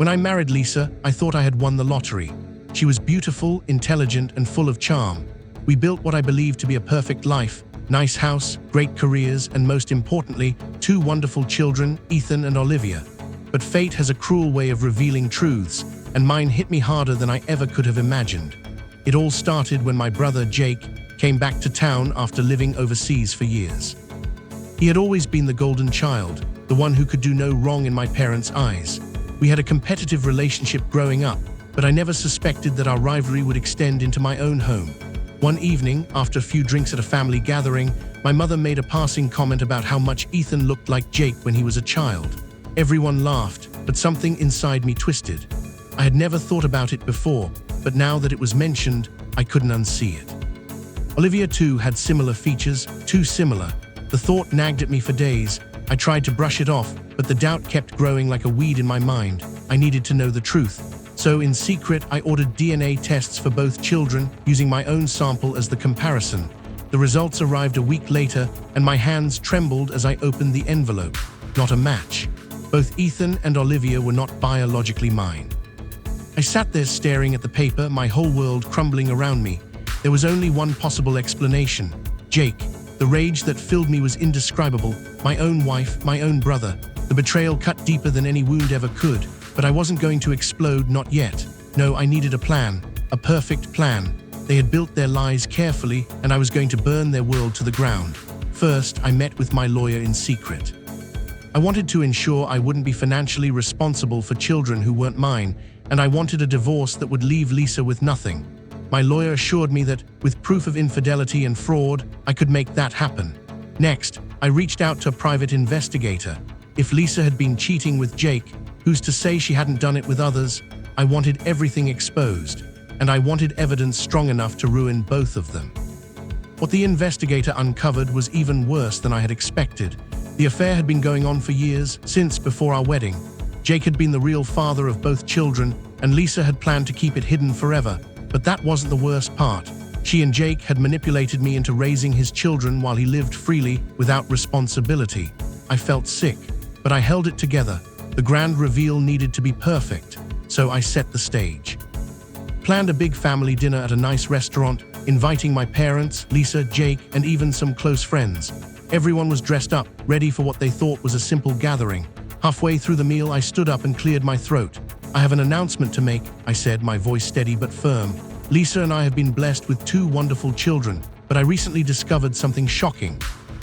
When I married Lisa, I thought I had won the lottery. She was beautiful, intelligent, and full of charm. We built what I believed to be a perfect life: nice house, great careers, and most importantly, two wonderful children, Ethan and Olivia. But fate has a cruel way of revealing truths, and mine hit me harder than I ever could have imagined. It all started when my brother, Jake, came back to town after living overseas for years. He had always been the golden child, the one who could do no wrong in my parents' eyes. We had a competitive relationship growing up, but I never suspected that our rivalry would extend into my own home. One evening, after a few drinks at a family gathering, my mother made a passing comment about how much Ethan looked like Jake when he was a child. Everyone laughed, but something inside me twisted. I had never thought about it before, but now that it was mentioned, I couldn't unsee it. Olivia too had similar features, too similar. The thought nagged at me for days. I tried to brush it off, but the doubt kept growing like a weed in my mind. I needed to know the truth. So in secret, I ordered DNA tests for both children, using my own sample as the comparison. The results arrived a week later, and my hands trembled as I opened the envelope. Not a match. Both Ethan and Olivia were not biologically mine. I sat there staring at the paper, my whole world crumbling around me. There was only one possible explanation: Jake. The rage that filled me was indescribable. My own wife, my own brother. The betrayal cut deeper than any wound ever could. But I wasn't going to explode, not yet. No, I needed a plan, a perfect plan. They had built their lies carefully, and I was going to burn their world to the ground. First, I met with my lawyer in secret. I wanted to ensure I wouldn't be financially responsible for children who weren't mine, and I wanted a divorce that would leave Lisa with nothing. My lawyer assured me that, with proof of infidelity and fraud, I could make that happen. Next, I reached out to a private investigator. If Lisa had been cheating with Jake, who's to say she hadn't done it with others? I wanted everything exposed, and I wanted evidence strong enough to ruin both of them. What the investigator uncovered was even worse than I had expected. The affair had been going on for years, since before our wedding. Jake had been the real father of both children, and Lisa had planned to keep it hidden forever. But that wasn't the worst part. She and Jake had manipulated me into raising his children while he lived freely, without responsibility. I felt sick, but I held it together. The grand reveal needed to be perfect, so I set the stage. Planned a big family dinner at a nice restaurant, inviting my parents, Lisa, Jake, and even some close friends. Everyone was dressed up, ready for what they thought was a simple gathering. Halfway through the meal, I stood up and cleared my throat. "I have an announcement to make," I said, my voice steady but firm. "Lisa and I have been blessed with two wonderful children, but I recently discovered something shocking."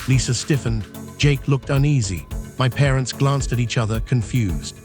Lisa stiffened. Jake looked uneasy. My parents glanced at each other, confused.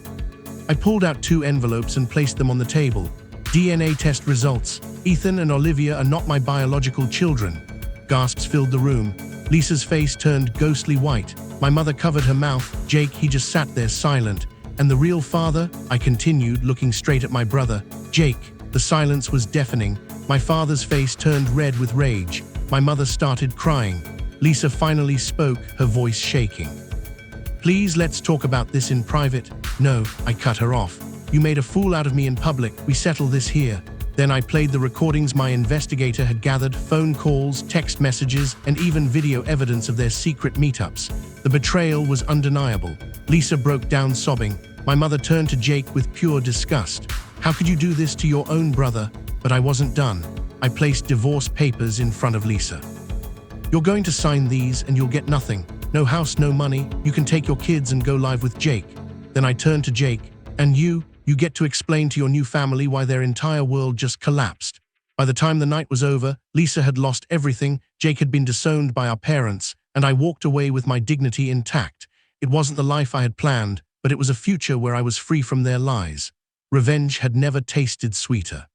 I pulled out two envelopes and placed them on the table. DNA test results. Ethan and Olivia are not my biological children. Gasps filled the room. Lisa's face turned ghostly white. My mother covered her mouth. Jake, he just sat there silent. And the real father? I continued, looking straight at my brother. Jake. The silence was deafening. My father's face turned red with rage. My mother started crying. Lisa finally spoke, her voice shaking. "Please, let's talk about this in private." "No," I cut her off. "You made a fool out of me in public. We settle this here." Then I played the recordings my investigator had gathered, phone calls, text messages, and even video evidence of their secret meetups. The betrayal was undeniable. Lisa broke down sobbing. My mother turned to Jake with pure disgust. "How could you do this to your own brother?" But I wasn't done. I placed divorce papers in front of Lisa. "You're going to sign these and you'll get nothing. No house, no money. You can take your kids and go live with Jake." Then I turned to Jake. "And you get to explain to your new family why their entire world just collapsed." By the time the night was over, Lisa had lost everything, Jake had been disowned by our parents, and I walked away with my dignity intact. It wasn't the life I had planned, but it was a future where I was free from their lies. Revenge had never tasted sweeter.